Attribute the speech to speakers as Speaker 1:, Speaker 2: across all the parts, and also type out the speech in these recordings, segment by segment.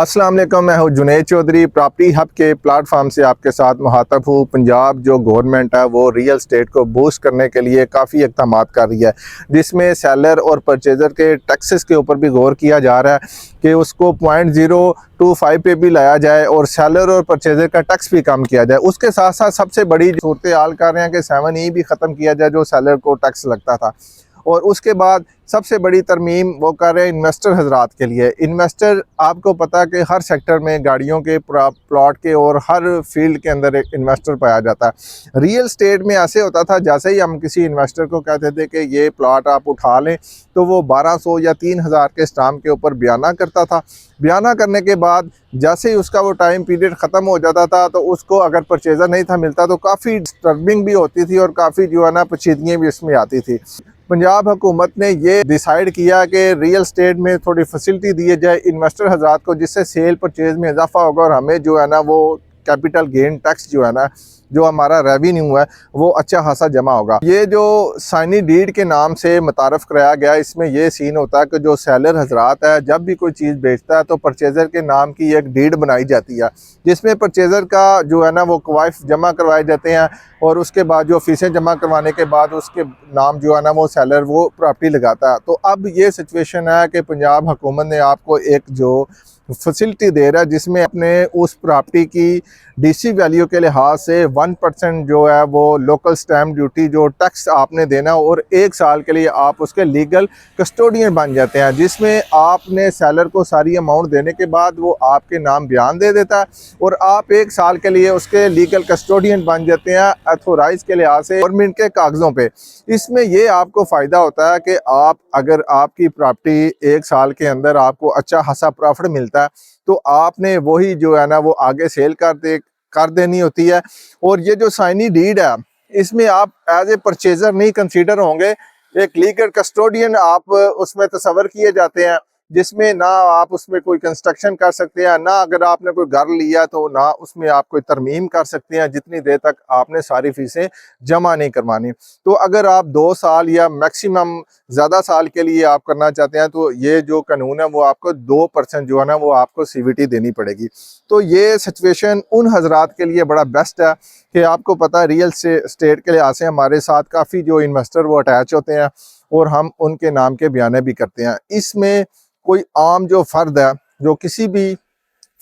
Speaker 1: अस्सलाम वालेकुम, मैं हूँ जुनैद चौधरी। प्रॉपर्टी हब के प्लेटफॉर्म से आपके साथ मुखातब हूँ। पंजाब जो गवर्नमेंट है वो रियल स्टेट को बूस्ट करने के लिए काफ़ी इक़दाम कर रही है, जिसमें सेलर और परचेज़र के टैक्सेस के ऊपर भी गौर किया जा रहा है कि उसको 0.025 पे भी लाया जाए और सेलर और परचेज़र का टैक्स भी कम किया जाए। उसके साथ साथ सबसे बड़ी सूरत हाल कर रहे हैं कि 7E भी ख़त्म किया जाए जो सेलर को टैक्स लगता था। और उसके बाद सबसे बड़ी तरमीम वो कर रहे हैं इन्वेस्टर हजरात के लिए। इन्वेस्टर, आपको पता है कि हर सेक्टर में गाड़ियों के प्लॉट के और हर फील्ड के अंदर एक इन्वेस्टर पाया जाता है। रियल स्टेट में ऐसे होता था, जैसे ही हम किसी इन्वेस्टर को कहते थे कि ये प्लॉट आप उठा लें, तो वो 1200 या 3000 के स्टाम्प के ऊपर बयाना करता था। बयाना करने के बाद जैसे ही उसका वो टाइम पीरियड ख़त्म हो जाता था, तो उसको अगर परचेज़र नहीं था मिलता तो काफ़ी डिस्टर्बिंग भी होती थी और काफ़ी जो है ना पेचीदगियाँ भी इसमें आती थी। पंजाब हुकूमत ने ये डिसाइड किया कि रियल स्टेट में थोड़ी फैसिलिटी दी जाए इन्वेस्टर हजरात को, जिससे सेल परचेज़ में इजाफा होगा और हमें जो है ना वो कैपिटल गेन टैक्स जो है ना, जो हमारा रेवेन्यू है वो अच्छा खासा जमा होगा। ये जो साइनी डीड के नाम से मुतारफ़ कराया गया, इसमें ये सीन होता है कि जो सेलर हजरात है जब भी कोई चीज़ बेचता है तो परचेज़र के नाम की एक डीड बनाई जाती है, जिसमें परचेज़र का जो है ना वो कवाइफ जमा करवाए जाते हैं और उसके बाद जो फीसें जमा करवाने के बाद उसके नाम जो है ना वो सेलर वो प्रॉपर्टी लगाता है। तो अब ये सिचुएशन है कि पंजाब हुकूमत ने आपको एक जो फैसिलिटी दे रहा है, जिसमें अपने उस प्रॉपर्टी की डीसी वैल्यू के लिहाज से 1% जो है वो लोकल स्टैम्प ड्यूटी जो टैक्स आपने देना, और 1 साल के लिए आप उसके लीगल कस्टोडियन बन जाते हैं, जिसमें आपने सेलर को सारी अमाउंट देने के बाद वो आपके नाम बयान दे देता है और आप 1 साल के लिए उसके लीगल कस्टोडियन बन जाते हैं अथोराइज के लिहाज से गवर्नमेंट के कागज़ों पे। इसमें ये आपको फ़ायदा होता है कि आप अगर आपकी प्रॉपर्टी 1 साल के अंदर आपको अच्छा खासा प्रॉफिट मिलता है, तो आपने वही जो है ना वो आगे सेल कर देनी होती है। और ये जो साइनी डीड है, इसमें आप एज ए परचेज़र नहीं कंसीडर होंगे, एक लीगल कस्टोडियन आप उसमें तस्वर किए जाते हैं, जिसमें ना आप उसमें कोई कंस्ट्रक्शन कर सकते हैं, ना अगर आपने कोई घर लिया तो ना उसमें आप कोई तरमीम कर सकते हैं, जितनी देर तक आपने सारी फीसें जमा नहीं करवानी। तो अगर आप 2 साल या मैक्सिमम ज़्यादा साल के लिए आप करना चाहते हैं, तो ये जो कानून है वो आपको 2% जो है ना वो आपको CVT देनी पड़ेगी। तो ये सिचुएशन उन हजरात के लिए बड़ा बेस्ट है कि आपको पता है रियल स्टेट के लिहाज से हमारे साथ काफ़ी जो इन्वेस्टर वो अटैच होते हैं और हम उनके नाम के बयाने भी करते हैं। इसमें कोई आम जो फ़र्द है जो किसी भी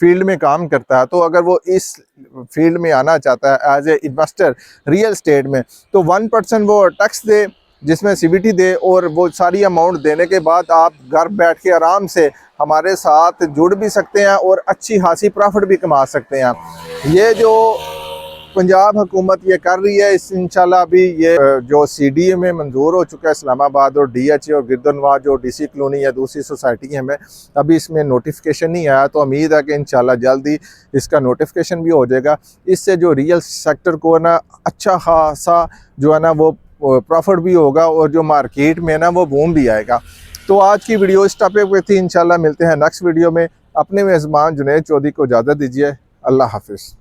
Speaker 1: फील्ड में काम करता है, तो अगर वो इस फील्ड में आना चाहता है as a investor real estate में, तो 1% वो टैक्स दे, जिसमें CVT दे, और वो सारी अमाउंट देने के बाद आप घर बैठ के आराम से हमारे साथ जुड़ भी सकते हैं और अच्छी खासी प्रॉफिट भी कमा सकते हैं। ये जो पंजाब हुकूमत ये कर रही है, इस इंशाल्लाह अभी ये जो CDA में मंजूर हो चुका है इस्लामाबाद और DHA और गिरदनवाज जो DC कॉलोनी या दूसरी सोसाइटी है, में अभी इसमें नोटिफिकेशन नहीं आया, तो उम्मीद है कि इंशाल्लाह जल्दी इसका नोटिफिकेशन भी हो जाएगा। इससे जो रियल सेक्टर को ना अच्छा खासा जो है ना वो प्रॉफिट भी होगा और जो मार्केट में ना वो बूम भी आएगा। तो आज की वीडियो इस टॉपिक पे थी। इंशाल्लाह मिलते हैं नेक्स्ट वीडियो में। अपने मेज़बान जुनैद चौधरी को इजाज़त दीजिए। अल्लाह हाफिज़।